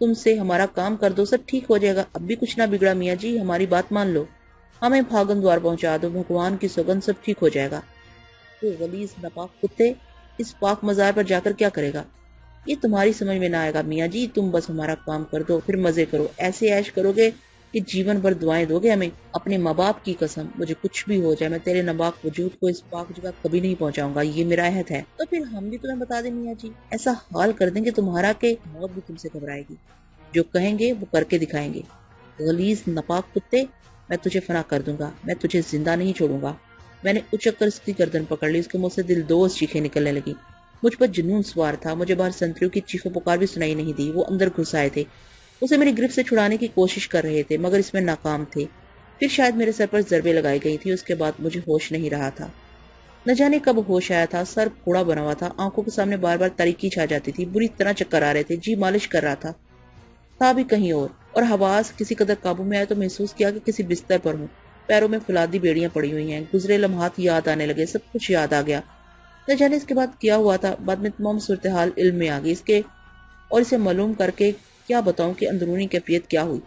تم سے ہمارا کام کر دو، سب ٹھیک ہو جائے گا۔ اب بھی کچھ نہ بگڑا میاں جی، ہماری بات مان لو، ہمیں بھاگن دوار پہنچا دو، بھگوان کی سوگن سب ٹھیک ہو جائے گا۔ تو غلیظ ناپاک کتے اس پاک مزار پر جا کر کیا کرے گا؟ یہ تمہاری سمجھ میں نہ آئے گا میاں جی، تم بس ہمارا کام کر دو، پھر مزے کرو، ایسے عیش کرو گے کہ جیون بھر دعائیں دو گے ہمیں۔ اپنے ماں باپ کی قسم، مجھے کچھ بھی ہو جائے میں تیرے ناپاک وجود کو اس پاک جگہ کبھی نہیں پہنچاؤں گا، یہ میرا عہد ہے۔ تو پھر ہم بھی تمہیں بتا دیں میاں جی، ایسا حال کر دیں گے تمہارا کہ موت بھی تم سے گھبرائے گی، جو کہیں گے وہ کر کے دکھائیں گے۔ غلیظ ناپاک کتے، میں تجھے فنا کر دوں گا، میں تجھے زندہ نہیں چھوڑوں گا۔ میں نے اچک کر اس کی گردن پکڑ لی، اس کے منہ سے دل دوز چیخیں نکلنے لگی۔ مجھ پر جنون سوار تھا، مجھے باہر سنتریوں کی چیخ و پکار بھی سنائی نہیں دی، وہ اندر گھس آئے تھے، اسے میری گرفت سے چھڑانے کی کوشش کر رہے تھے مگر اس میں ناکام تھے۔ پھر شاید میرے سر پر ضربیں لگائی گئی تھی، اس کے بعد مجھے ہوش نہیں رہا تھا۔ نہ جانے کب ہوش آیا تھا، سر پھوڑا بنا ہوا تھا، آنکھوں کے سامنے بار بار تاریکی چھا جاتی تھی، بری طرح چکر آ رہے تھے، جی مالش کر رہا تھا بھی کہیں اور حواس کسی قدر قابو میں آئے تو محسوس کیا کہ کسی بستر پر ہوں، پیروں میں فولادی بیڑیاں پڑی ہوئی ہیں، گزرے لمحات یاد آنے لگے، سب کچھ یاد آ گیا۔ نہ جانے اس کے بعد کیا ہوا تھا، بعد میں تمام صورتحال علم میں آ گئی، اسے معلوم کر کے کیا بتاؤں کہ اندرونی کیفیت کیا ہوئی۔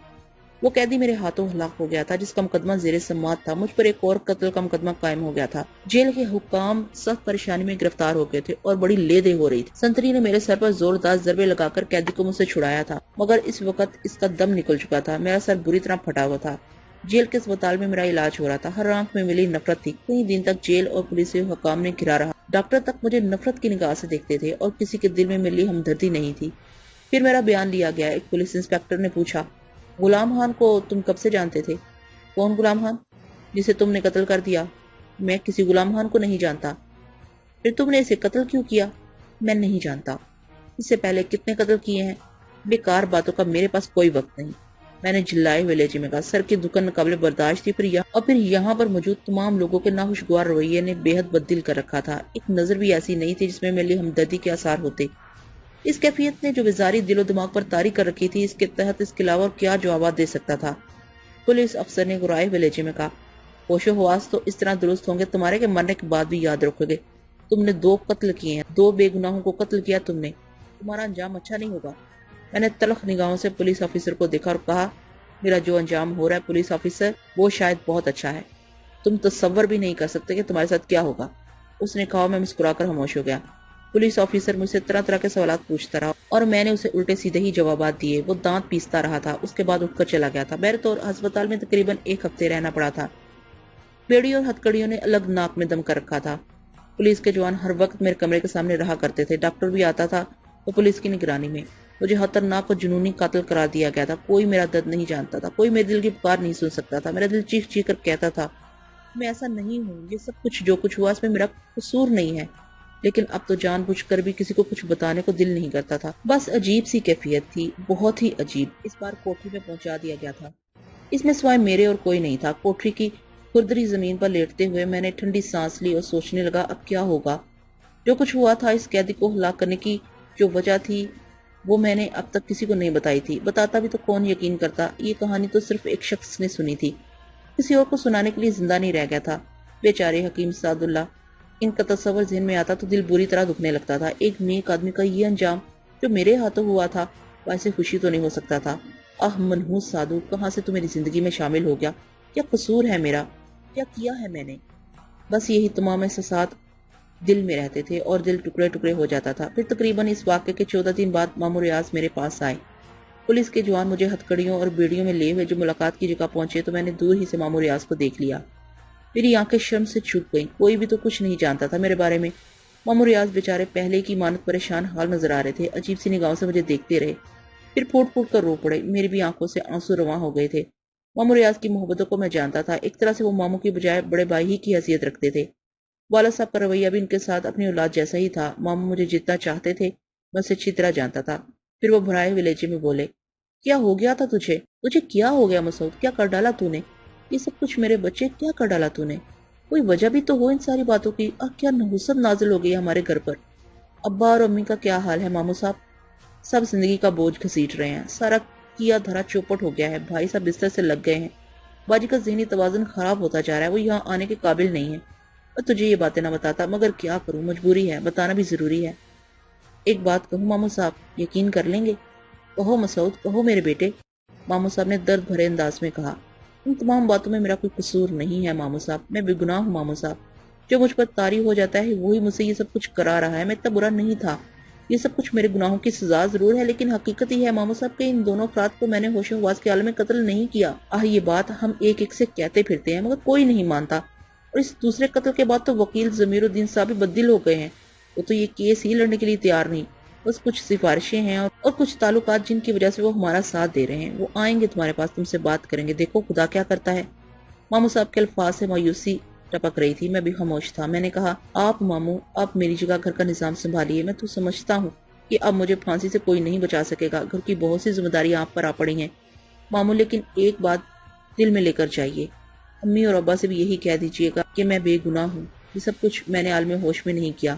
وہ قیدی میرے ہاتھوں ہلاک ہو گیا تھا جس کا مقدمہ زیر سماعت تھا، مجھ پر ایک اور قتل کا مقدمہ قائم ہو گیا تھا۔ جیل کے حکام سخت پریشانی میں گرفتار ہو گئے تھے اور بڑی لے دے ہو رہی تھی۔ سنتری نے میرے سر پر زوردار ضربے لگا کر قیدی کو مجھ سے چھڑایا تھا مگر اس وقت اس کا دم نکل چکا تھا، میرا سر بری طرح پھٹا ہوا تھا۔ جیل کے اسپتال میں میرا علاج ہو رہا تھا، ہر آنکھ میں ملی نفرت تھی، کئی دن تک جیل اور پولیس حکام نے گھرا رہا، ڈاکٹر تک مجھے نفرت کی نگاہ سے دیکھتے تھے اور کسی کے دل میں میری ہمدردی نہیں تھی۔ پھر میرا بیان لیا گیا، ایک پولیس انسپکٹر نے پوچھا، غلام خان کو تم کب سے جانتے تھے؟ کون غلام خان؟ جسے تم نے قتل کر دیا۔ میں کسی غلام خان کو نہیں جانتا۔ پھر تم نے اسے قتل کیوں کیا؟ میں نہیں جانتا۔ اس سے پہلے کتنے قتل کیے ہیں؟ بیکار باتوں کا میرے پاس کوئی وقت نہیں، میں نے جلائے ہوئے لہجے میں کہا۔ سر کی دکن قابل برداشت تھی، پھر یہاں پر موجود تمام لوگوں کے ناخوشگوار رویے نے بے حد بددل کر رکھا تھا، ایک نظر بھی ایسی نہیں تھی جس میں میری ہمدردی کے آثار ہوتے۔ اس کیفیت نے جو بیزاری دل و دماغ پر طاری کر رکھی تھی، اس کے تحت اس کے علاوہ اور کیا جوابات دے سکتا تھا؟ پولیس افسر نے گرائے ہوئے لہجے میں کہا، ہوش و حواس تو اس طرح درست ہوں گے تمہارے کہ مرنے کے بعد بھی یاد رکھو گے۔ تم نے 2 قتل کیے ہیں، 2 بے گناہوں کو قتل کیا تم نے، تمہارا انجام اچھا نہیں ہوگا۔ میں نے تلخ نگاہوں سے پولیس آفیسر کو دیکھا اور کہا، میرا جو انجام ہو رہا ہے پولیس آفیسر، وہ شاید بہت اچھا ہے، تم تصور بھی نہیں کر سکتے کہ تمہارے ساتھ کیا ہوگا۔ اس نے کہا، میں مسکرا کر خاموش ہو گیا۔ پولیس آفیسر مجھ سے طرح طرح کے سوالات پوچھتا رہا اور میں نے اسے الٹے سیدھے ہی جوابات دیے۔ وہ دانت پیستا رہا تھا، اس کے بعد اٹھ کر چلا گیا تھا۔ بہرطور ہسپتال میں تقریباً 1 ہفتے رہنا پڑا تھا۔ بیڑیوں اور ہتکڑیوں نے الگ ناک میں دم کر رکھا تھا۔ پولیس کے جوان ہر وقت میرے کمرے کے سامنے رہا کرتے تھے، ڈاکٹر بھی آتا تھا تو پولیس کی نگرانی میں۔ مجھے خطرناک اور جنونی قاتل قرار دیا گیا تھا، کوئی میرا درد نہیں جانتا تھا، کوئی میرے دل کی پکار نہیں سن سکتا تھا۔ میرا دل چیخ چیخ کر کہتا تھا، میں ایسا نہیں ہوں، یہ سب کچھ جو کچھ ہوا اس میں میرا قصور نہیں ہے، لیکن اب تو جان بوجھ کر بھی کسی کو کچھ بتانے کو دل نہیں کرتا تھا۔ بس عجیب سی کیفیت تھی، بہت ہی عجیب۔ اس بار کوٹری میں پہنچا دیا گیا تھا، اس میں سوائے میرے اور کوئی نہیں تھا۔ کوٹری کی کھردری زمین پر لیٹتے ہوئے میں نے ٹھنڈی سانس لی اور سوچنے لگا، اب کیا ہوگا؟ جو کچھ ہوا تھا، اس قیدی کو ہلاک کرنے کی جو وجہ تھی وہ میں نے اب تک کسی کو نہیں بتائی تھی، بتاتا بھی تو کون یقین کرتا۔ یہ کہانی تو صرف ایک شخص نے سنی تھی، کسی اور کو سنانے کے لیے زندہ نہیں رہ گیا تھا۔ بیچارے حکیم سعد اللہ، ان کا تصور ذہن میں آتا تو دل بری طرح دکھنے لگتا تھا۔ ایک نیک آدمی کا یہ انجام جو میرے ہاتھوں ہوا تھا، ویسے خوشی تو نہیں ہو سکتا تھا۔ منحوس سادھو، کہاں سے تو میری زندگی میں شامل ہو گیا؟ کیا قصور ہے میرا؟ کیا کیا ہے میں نے؟ بس یہی تمام احساسات دل میں رہتے تھے اور دل ٹکڑے ٹکڑے ہو جاتا تھا۔ پھر تقریباً اس واقعے کے 14 دن بعد مامور ریاض میرے پاس آئے۔ پولیس کے جوان مجھے ہتکڑیوں اور بیڑیوں میں لیے ہوئے جو ملاقات کی جگہ پہنچے تو میں نے دور ہی سے مامور ریاض کو دیکھ لیا۔ میری آنکھیں شرم سے چھپ گئیں، کوئی بھی تو کچھ نہیں جانتا تھا میرے بارے میں۔ مامور ریاض بیچارے پہلے کی مانت پریشان حال نظر آ رہے تھے، عجیب سی نگاہوں سے مجھے دیکھتے رہے، پھر پھوٹ پھوٹ کر رو پڑے۔ میری بھی آنکھوں سے آنسو رواں ہو گئے تھے۔ مامور ریاض کی محبتوں کو میں جانتا تھا، ایک طرح سے وہ ماموں کی بجائے بڑے بھائی ہی کی حیثیت رکھتے تھے۔ والد صاحب کا رویہ بھی ان کے ساتھ اپنی اولاد جیسا ہی تھا۔ ماموں مجھے جتنا چاہتے تھے میں اسے اچھی طرح جانتا تھا۔ پھر وہ بھرائے ہوئے لہجے میں بولے، کیا ہو گیا تھا تجھے کیا ہو گیا مسعود؟ کیا کر ڈالا تو نے؟ یہ سب کچھ میرے بچے، کیا کر ڈالا تو نے؟ کوئی وجہ بھی تو ہو ان ساری باتوں کی۔ کیا نحوست نازل ہو گئی ہمارے گھر پر؟ ابا اور امی کا کیا حال ہے ماموں صاحب؟ سب زندگی کا بوجھ گھسیٹ رہے ہیں، سارا کیا دھرا چوپٹ ہو گیا ہے، بھائی صاحب بستر سے لگ گئے ہیں، باجی کا ذہنی توازن خراب ہوتا جا رہا ہے، وہ یہاں آنے کے قابل نہیں ہے۔ اور تجھے یہ باتیں نہ بتاتا مگر کیا کروں، مجبوری ہے، بتانا بھی ضروری ہے۔ ایک بات کہوں ماموں صاحب، یقین کر لیں گے؟ کہو مسعود، کہو میرے بیٹے، ماموں صاحب نے درد بھرے انداز میں کہا۔ ان تمام باتوں میں میرا کوئی قصور نہیں ہے ماموں صاحب، میں بے گناہ ہوں ماموں صاحب۔ جو مجھ پر طاری ہو جاتا ہے وہی مجھ سے یہ سب کچھ کرا رہا ہے، میں اتنا برا نہیں تھا۔ یہ سب کچھ میرے گناہوں کی سزا ضرور ہے، لیکن حقیقت یہ ہے ماموں صاحب کہ ان دونوں افراد کو میں نے ہوش و حواس کے عالم میں قتل نہیں کیا۔ یہ بات ہم ایک ایک سے کہتے پھرتے ہیں مگر کوئی نہیں مانتا، اور اس دوسرے قتل کے بعد تو وکیل ضمیر الدین صاحب بھی بدل ہو گئے ہیں۔ وہ تو یہ کیس ہی لڑنے کے لیے تیار نہیں، بس کچھ سفارشیں ہیں اور کچھ تعلقات جن کی وجہ سے وہ ہمارا ساتھ دے رہے ہیں۔ وہ آئیں گے تمہارے پاس، تم سے بات کریں گے، دیکھو خدا کیا کرتا ہے۔ ماموں صاحب کے الفاظ سے مایوسی ٹپک رہی تھی، میں بھی خاموش تھا۔ میں نے کہا، آپ ماموں، آپ میری جگہ گھر کا نظام سنبھالیے، میں تو سمجھتا ہوں کہ اب مجھے پھانسی سے کوئی نہیں بچا سکے گا، گھر کی بہت سی ذمہ داریاں آپ پر آ پڑی ہیں ماموں، لیکن ایک بات دل میں لے کر جائیے، امی اور ابا سے بھی یہی کہہ دیجیے گا کہ میں بے گناہ ہوں، یہ سب کچھ میں نے عالم ہوش میں نہیں کیا،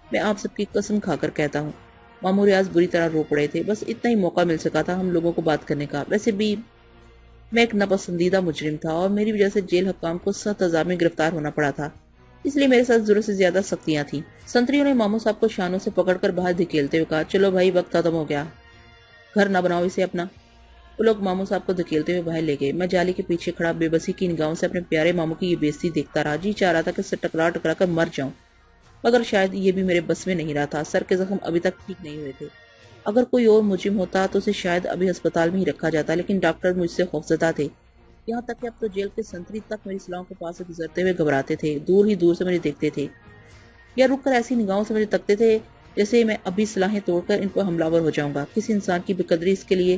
میں آپ سب کی قسم کھا کر کہتا ہوں۔ ماموں ریاض بری طرح رو پڑے تھے، بس اتنا ہی موقع مل سکا تھا ہم لوگوں کو بات کرنے کا۔ ویسے بھی میں ایک ناپسندیدہ مجرم تھا اور میری وجہ سے جیل حکام کو سخت عذاب میں گرفتار ہونا پڑا تھا، اس لیے میرے ساتھ ضرورت سے زیادہ سختیاں تھیں۔ سنتریوں نے ماموں صاحب کو شانوں سے پکڑ کر باہر دھکیلتے ہوئے کہا، چلو بھائی، وقت ختم ہو گیا، گھر نہ بناؤ اسے اپنا۔ وہ لوگ ماموں صاحب کو دھکیلتے ہوئے باہر لے گئے۔ میں جالی کے پیچھے کھڑا بے بسی کی نگاہوں سے اپنے پیارے ماموں کی یہ بےزتی دیکھتا رہا۔ جی چاہ رہا تھا کہ اس سے ٹکرا ٹکرا کر مر جاؤں، مگر شاید یہ بھی میرے بس میں نہیں رہا تھا۔ سر کے زخم ابھی تک ٹھیک نہیں ہوئے تھے، اگر کوئی اور مجرم ہوتا تو اسے شاید ابھی ہسپتال میں ہی رکھا جاتا، لیکن ڈاکٹر مجھ سے خوفزدہ تھے، یہاں تک کہ اب تو جیل کے سنتری تک میری سلاؤں کے پاس سے گزرتے ہوئے گھبراتے تھے، دور ہی دور سے مجھے دیکھتے تھے یا رک کر ایسی نگاہوں سے مجھے تکتے تھے جیسے میں ابھی سلاحیں توڑ کر ان پر حملہ ور ہو جاؤں گا۔ کسی انسان کی بے قدری اس کے لیے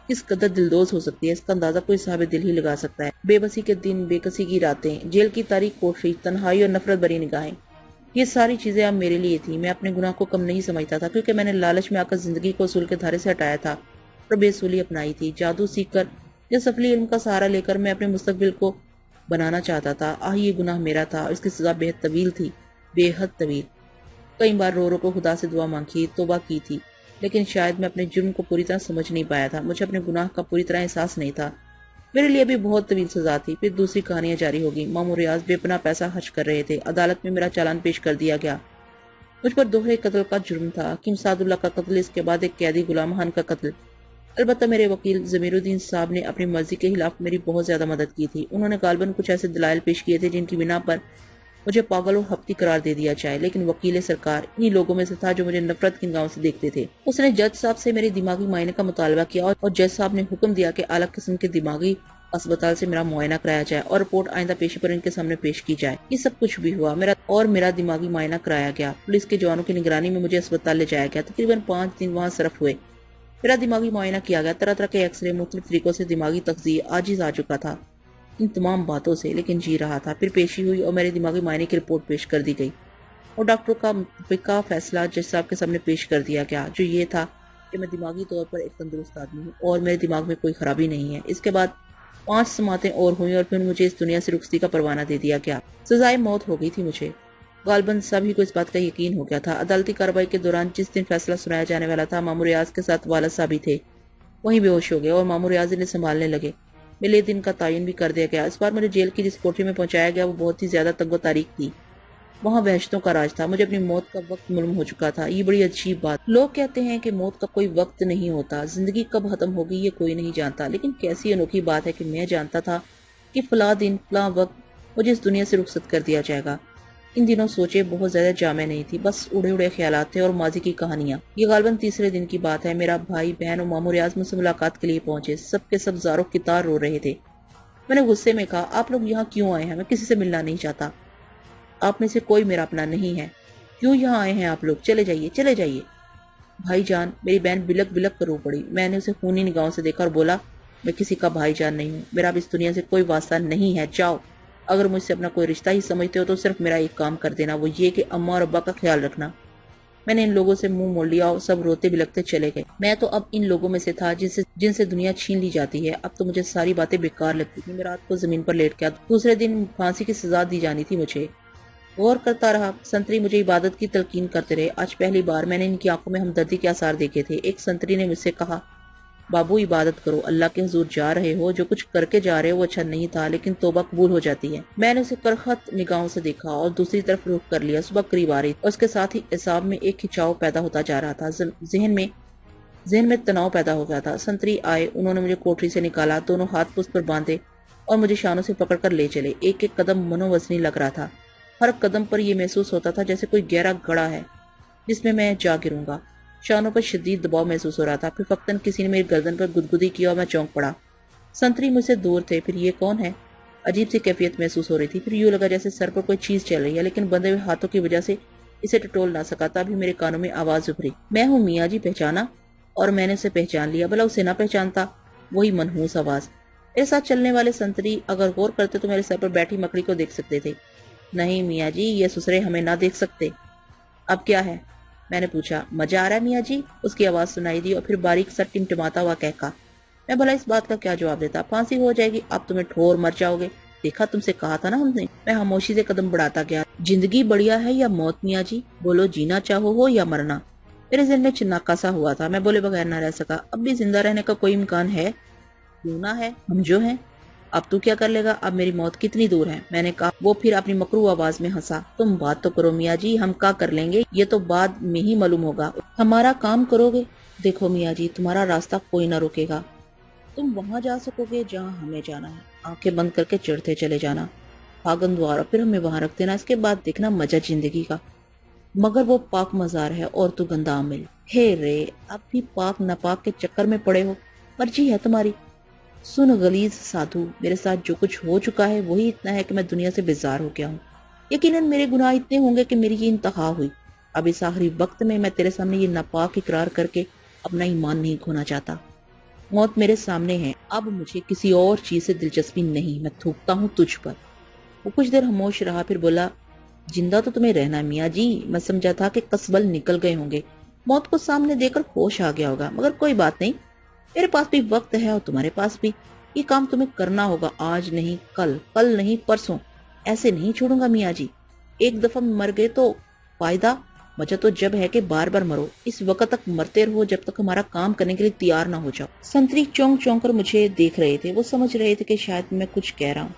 کس قدر دلدوز ہو سکتی ہے، اس کا اندازہ کوئی صاحب دل ہی لگا سکتا ہے۔ بے بسی کے دن، بے کسی کی راتیں، جیل کی تاریک کوٹری، تنہائی اور نفرت بری نگاہیں، یہ ساری چیزیں اب میرے لیے تھیں۔ میں اپنے گناہ کو کم نہیں سمجھتا تھا، کیونکہ میں نے لالچ میں آ کر زندگی کو اصول کے دھارے سے ہٹایا تھا اور بے اصولی اپنائی تھی۔ جادو سیکھ کر یا سفلی علم کا سہارا لے کر میں اپنے مستقبل کو بنانا چاہتا تھا۔ یہ گناہ میرا تھا اور اس کی سزا بے حد طویل تھی، بے حد طویل۔ کئی بار رو رو کو خدا سے دعا مانگی، توبہ کی تھی، لیکن شاید میں اپنے جرم کو پوری طرح سمجھ نہیں پایا تھا، مجھے اپنے گناہ کا پوری طرح احساس نہیں تھا۔ میرے لیے بھی بہت طویل سزا تھی۔ پھر دوسری کہانیاں جاری ہوگی۔ ماموں ریاض بے پناہ پیسہ خرچ کر رہے تھے، عدالت میں میرا چالان پیش کر دیا گیا، مجھ پر دوہرے قتل کا جرم تھا، حکیم سعد اللہ کا قتل، اس کے بعد ایک قیدی غلام خان کا قتل۔ البتہ میرے وکیل ضمیر الدین صاحب نے اپنی مرضی کے خلاف میری بہت زیادہ مدد کی تھی، انہوں نے غالباً کچھ ایسے دلائل پیش کیے تھے جن کی بنا پر مجھے پاگل اور ہپتی قرار دے دیا جائے، لیکن وکیل سرکار انہی لوگوں میں سے تھا جو مجھے نفرت کی نگاہوں سے دیکھتے تھے۔ اس نے جج صاحب سے میری دماغی معائنے کا مطالبہ کیا اور جج صاحب نے حکم دیا کہ اعلیٰ قسم کے دماغی اسپتال سے میرا معائنہ کرایا جائے اور رپورٹ آئندہ پیشی پر ان کے سامنے پیش کی جائے۔ یہ سب کچھ بھی ہوا، میرا دماغی معائنہ کرایا گیا، پولیس کے جوانوں کی نگرانی میں مجھے اسپتال لے جایا گیا، تقریباً 5 دن وہاں صرف ہوئے۔ میرا دماغی معائنہ کیا گیا، طرح طرح کے ایکس رے، مختلف طریقوں سے دماغی تغذیہ، عاجز آ چکا تھا ان تمام باتوں سے، لیکن جی رہا تھا۔ پھر پیشی ہوئی اور میرے دماغی معائنے کی رپورٹ پیش کر دی گئی اور ڈاکٹروں کا متفقہ فیصلہ جج صاحب کے سامنے پیش کر دیا گیا، جو یہ تھا کہ میں دماغی طور پر ایک تندرست آدمی ہوں اور میرے دماغ میں کوئی خرابی نہیں ہے۔ اس کے بعد 5 سماعتیں اور ہوئیں اور پھر مجھے اس دنیا سے رخصتی کا پروانہ دے دیا گیا۔ سزائے موت ہو گئی تھی مجھے، غالباً سبھی کو اس بات کا یقین ہو گیا تھا۔ عدالتی کارروائی کے دوران جس دن فیصلہ سنایا جانے والا تھا، ماموں ریاض کے ساتھ والد صاحب بھی تھے، وہیں بے ہوش ہو گئے اور ماموں ریاض انہیں سنبھالنے لگے۔ میرے دن کا تعین بھی کر دیا گیا۔ اس بار مجھے جیل کی جس کوٹری میں پہنچایا گیا وہ بہت ہی زیادہ تنگ و تاریک تھی، وہاں وحشتوں کا راج تھا، مجھے اپنی موت کا وقت معلوم ہو چکا تھا۔ یہ بڑی عجیب بات، لوگ کہتے ہیں کہ موت کا کوئی وقت نہیں ہوتا، زندگی کب ختم ہوگی یہ کوئی نہیں جانتا، لیکن کیسی انوکھی بات ہے کہ میں جانتا تھا کہ فلاں دن فلاں وقت مجھے اس دنیا سے رخصت کر دیا جائے گا۔ ان دنوں سوچے بہت زیادہ جامع نہیں تھی، بس اڑے اڑے خیالات تھے اور ماضی کی کہانیاں۔ یہ غالباً تیسرے دن کی بات ہے، میرا بھائی، بہن اور ماموں ریاض مجھ سے ملاقات کے لیے پہنچے، سب کے سب زاروں کی طرح رو رہے تھے۔ میں نے غصے میں کہا، آپ لوگ یہاں کیوں آئے ہیں؟ میں کسی سے ملنا نہیں چاہتا، آپ میں سے کوئی میرا اپنا نہیں ہے، کیوں یہاں آئے ہیں آپ لوگ؟ چلے جائیے، چلے جائیے۔ بھائی جان، میری بہن بلک بلک کر رو پڑی۔ میں نے اسے خونی نگاہوں سے دیکھا اور بولا، میں کسی کا بھائی جان نہیں ہوں، میرا اب اس دنیا سے کوئی واسطہ نہیں ہے، جاؤ۔ اگر مجھ سے اپنا کوئی رشتہ ہی سمجھتے ہو تو صرف میرا ایک کام کر دینا، وہ یہ کہ اماں اور ابا کا خیال رکھنا۔ میں نے ان لوگوں سے منہ موڑ لیا اور سب روتے بلکتے چلے گئے۔ میں تو اب ان لوگوں میں سے تھا جن سے دنیا چھین لی جاتی ہے، اب تو مجھے ساری باتیں بیکار لگتی تھی۔ میں رات کو زمین پر لیٹ گیا، دوسرے دن پھانسی کی سزا دی جانی تھی مجھے۔ غور کرتا رہا، سنتری مجھے عبادت کی تلقین کرتے رہے۔ آج پہلی بار میں نے ان کی آنکھوں میں ہمدردی کے آثار دیکھے تھے۔ ایک سنتری نے مجھ سے کہا، بابو عبادت کرو، اللہ کے حضور جا رہے ہو، جو کچھ کر کے جا رہے ہو وہ اچھا نہیں تھا، لیکن توبہ قبول ہو جاتی ہے۔ میں نے اسے کرخت نگاہوں سے دیکھا اور دوسری طرف رخ کر لیا۔ صبح قریب آ رہی اور اس کے ساتھ ہی اعصاب میں ایک کھچاؤ پیدا ہوتا جا رہا تھا، ذہن میں ذہن میں تناؤ پیدا ہو گیا تھا۔ سنتری آئے، انہوں نے مجھے کوٹری سے نکالا، دونوں ہاتھ پشت پر باندھے اور مجھے شانوں سے پکڑ کر لے چلے۔ ایک ایک قدم منووزنی لگ رہا تھا۔ ہر قدم پر یہ محسوس ہوتا تھا جیسے کوئی گہرا گڑھا ہے جس میں جا گروں گا۔ شانوں پر شدید دباؤ محسوس ہو رہا تھا۔ پھر فقطاً کسی نے میری گردن پر گدگدی کیا اور میں چونک پڑا۔ سنتری مجھ سے دور تھے۔ پھر یہ کون ہے؟ عجیب سی کیفیت محسوس ہو رہی تھی۔ پھر یوں لگا جیسے سر پر کوئی چیز چل رہی ہے، لیکن بندھے ہوئے ہاتھوں کی وجہ سے اسے ٹٹول نہ سکا۔ تبھی میرے کانوں میں آواز ابھری، میں ہوں میاں جی، پہچانا؟ اور میں نے اسے پہچان لیا۔ بھلا اسے نہ پہچانتا؟ وہی منحوس آواز۔ میرے ساتھ چلنے والے سنتری اگر غور کرتے تو میرے سر پر بیٹھی مکڑی کو دیکھ سکتے تھے۔ نہیں میاں جی، یہ سسرے ہمیں نہ دیکھ سکتے۔ اب کیا ہے؟ میں نے پوچھا۔ مزہ آ رہا ہے میاں جی؟ اس کی آواز سنائی دی اور پھر باریک سا ٹمٹماتا ہوا کہا۔ میں بھلا اس بات کا کیا جواب دیتا؟ پھانسی ہو جائے گی، اب تمہیں ٹھور مر جاؤ گے۔ دیکھا، تم سے کہا تھا نا ہم نے۔ میں خاموشی سے قدم بڑھاتا گیا۔ زندگی بڑھیا ہے یا موت میاں جی؟ بولو، جینا چاہو ہو یا مرنا؟ میرے ذہن میں چناکا سا ہوا تھا۔ میں بولے بغیر نہ رہ سکا۔ اب بھی زندہ رہنے کا کوئی امکان ہے؟ کیوں نہ ہے، ہم جو ہیں۔ اب تو کیا کر لے گا؟ اب میری موت کتنی دور ہے؟ میں نے کہا۔ وہ پھر اپنی مکرو آواز میں ہنسا۔ تم بات تو کرو میاں جی، ہم کیا کر لیں گے یہ تو بعد میں ہی معلوم ہوگا۔ ہمارا کام کرو گے؟ دیکھو میاں جی، تمہارا راستہ کوئی نہ روکے گا۔ تم وہاں جا سکو گے جہاں ہمیں جانا ہے۔ آنکھیں بند کر کے چڑھتے چلے جانا، پاگن دوار، اور پھر ہمیں وہاں رکھ دینا۔ اس کے بعد دیکھنا مزہ زندگی کا۔ مگر وہ پاک مزار ہے اور تو گندا عامل۔ ہے رے، اب بھی پاک ناپاک کے چکر میں پڑے ہو؟ مرضی ہے تمہاری۔ سن غلیظ سادھو، میرے ساتھ جو کچھ ہو چکا ہے وہی اتنا ہے کہ میں دنیا سے بیزار ہو گیا ہوں۔ یقیناً میرے گناہ اتنے ہوں گے کہ میری یہ انتہا ہوئی۔ اب اس آخری وقت میں تیرے سامنے یہ ناپاک اقرار کر کے اپنا ایمان نہیں کھونا چاہتا۔ موت میرے سامنے ہے، اب مجھے کسی اور چیز سے دلچسپی نہیں۔ میں تھوکتا ہوں تجھ پر۔ وہ کچھ دیر خاموش رہا، پھر بولا، زندہ تو تمہیں رہنا ہے میاں جی۔ میں سمجھا تھا کہ قصبل نکل گئے ہوں گے، موت کو سامنے دے کر ہوش آ گیا ہوگا، مگر کوئی بات نہیں، میرے پاس بھی وقت ہے اور تمہارے پاس بھی۔ یہ کام تمہیں کرنا ہوگا، آج نہیں کل، کل نہیں پرسوں۔ ایسے نہیں چھوڑوں گا میاں جی۔ ایک دفعہ مر گئے تو فائدہ؟ مجھے تو جب ہے کہ بار بار مرو، اس وقت تک مرتے رہو جب تک ہمارا کام کرنے کے لیے تیار نہ ہو جاؤ۔ سنتری چونک چونک کر مجھے دیکھ رہے تھے۔ وہ سمجھ رہے تھے کہ شاید میں کچھ کہہ رہا ہوں،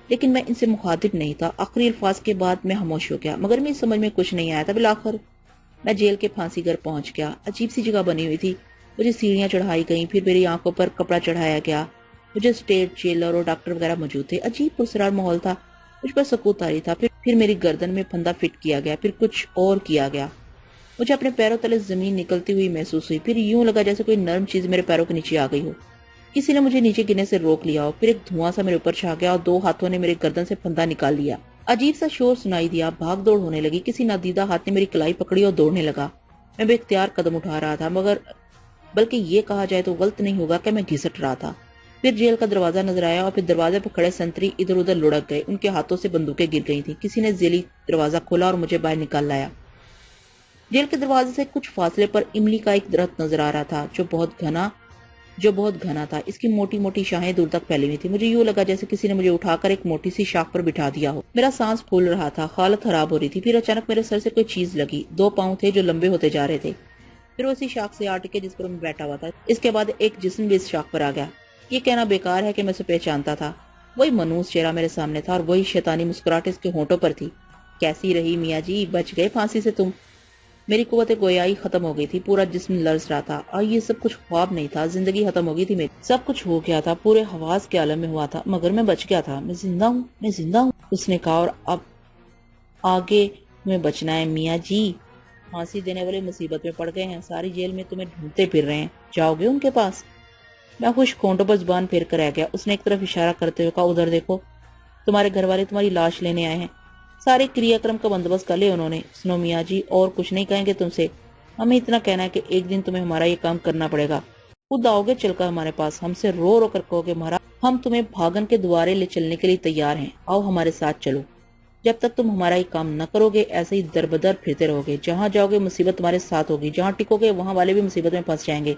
لیکن میں ان سے مخاطب نہیں تھا۔ آخری الفاظ کے بعد میں خاموش ہو گیا، مگر میری سمجھ میں کچھ نہیں آیا تھا۔ بالآخر میں جیل کے پھانسی گھر پہنچ گیا۔ عجیب سی جگہ بنی ہوئی تھی۔ مجھے سیڑھیاں چڑھائی گئیں، پھر میری آنکھوں پر کپڑا چڑھایا گیا۔ مجھے اسٹیٹ جیلر اور ڈاکٹر وغیرہ موجود تھے۔ عجیب پرسرار ماحول تھا، مجھ پر سکوت طاری تھا۔ پھر میری گردن میں پھندا فٹ کیا گیا، پھر کچھ اور کیا گیا۔ مجھے اپنے پیروں تلے زمین نکلتی ہوئی محسوس ہوئی، پھر یوں لگا جیسے کوئی نرم چیز میرے پیروں کے نیچے آ گئی ہو۔ کسی نے مجھے نیچے گرنے سے روک لیا ہو، پھر ایک دھواں سا میرے اوپر چھا گیا اور دو ہاتھوں نے میرے گردن سے پھندا نکال لیا۔ عجیب سا شور سنائی دیا، بھاگ دوڑ ہونے لگی۔ کسی نادیدہ ہاتھ نے میری کلائی پکڑی اور دوڑنے لگا۔ میں بے اختیار قدم اٹھا رہا تھا، مگر بلکہ یہ کہا جائے تو غلط نہیں ہوگا کہ میں گھسٹ رہا تھا۔ پھر جیل کا دروازہ نظر آیا اور پھر دروازے پر کھڑے سنتری ادھر ادھر لڑک گئے۔ ان کے ہاتھوں سے بندوقیں گر گئی تھیں۔ کسی نے ذیلی دروازہ کھولا اور مجھے باہر نکال لایا۔ جیل کے دروازے سے کچھ فاصلے پر املی کا ایک درخت نظر آ رہا تھا جو بہت گھنا تھا۔ اس کی موٹی موٹی شاخیں دور تک پھیلی ہوئی تھی۔ مجھے یوں لگا جیسے کسی نے مجھے اٹھا کر ایک موٹی سی شاخ پر بٹھا دیا ہو۔ میرا سانس پھول رہا تھا، حالت خراب ہو رہی تھی۔ پھر اچانک میرے سر سے کوئی چیز لگی۔ دو پاؤں تھے جو لمبے ہوتے جا رہے تھے، پھر وہ اسی شاخ سے آ ٹکے جس پر میں بیٹھا ہوا تھا۔ اس کے بعد ایک جسم بھی اس شاخ پر آ گیا۔ یہ کہنا بیکار ہے کہ میں اسے پہچانتا تھا۔ وہی منحوس چہرہ میرے سامنے تھا اور وہی شیطانی مسکراہٹ اس کے ہونٹوں پر تھی۔ کیسی رہی میاں جی؟ بچ گئے پھانسی سے تم؟ میری قوت گویائی ختم ہو گئی تھی، پورا جسم لرز رہا تھا، اور یہ سب کچھ خواب نہیں تھا، زندگی ختم ہو گئی تھی میری۔ سب کچھ ہو گیا تھا، پورے حواس کے عالم میں ہوا تھا، مگر میں بچ گیا تھا۔ میں زندہ ہوں، میں زندہ ہوں، اس نے کہا، اور اب آگے میں بچنا ہے میاں جی۔ پھانسی دینے والے مصیبت میں پڑ گئے ہیں، ساری جیل میں تمہیں ڈھونڈتے پھر رہے ہیں، جاؤ گے ان کے پاس؟ میں خشک ہونٹوں پر زبان پھیر کر رہ گیا۔ اس نے ایک طرف اشارہ کرتے ہوئے کہا، ادھر دیکھو، تمہارے گھر والے تمہاری لاش لینے آئے ہیں۔ سارے کریا کرم کا بندوبست کر لیا انہوں نے۔ سنو میاں جی، اور کچھ نہیں کہیں گے تم سے، ہمیں اتنا کہنا ہے کہ ایک دن تمہیں ہمارا یہ کام کرنا پڑے گا۔ خود آؤ گے چل کر ہمارے پاس، ہم سے رو رو کر کہو گے، مہاراج ہم تمہیں بھاگن کے دوارے لے چلنے کے لیے تیار ہیں، آؤ ہمارے ساتھ چلو۔ جب تک تم ہمارا یہ کام نہ کرو گے ایسے ہی در بدر پھرتے رہو گے، جہاں جاؤ گے مصیبت تمہارے ساتھ ہوگی، جہاں ٹکو گے وہاں والے بھی مصیبت میں پھنس جائیں گے۔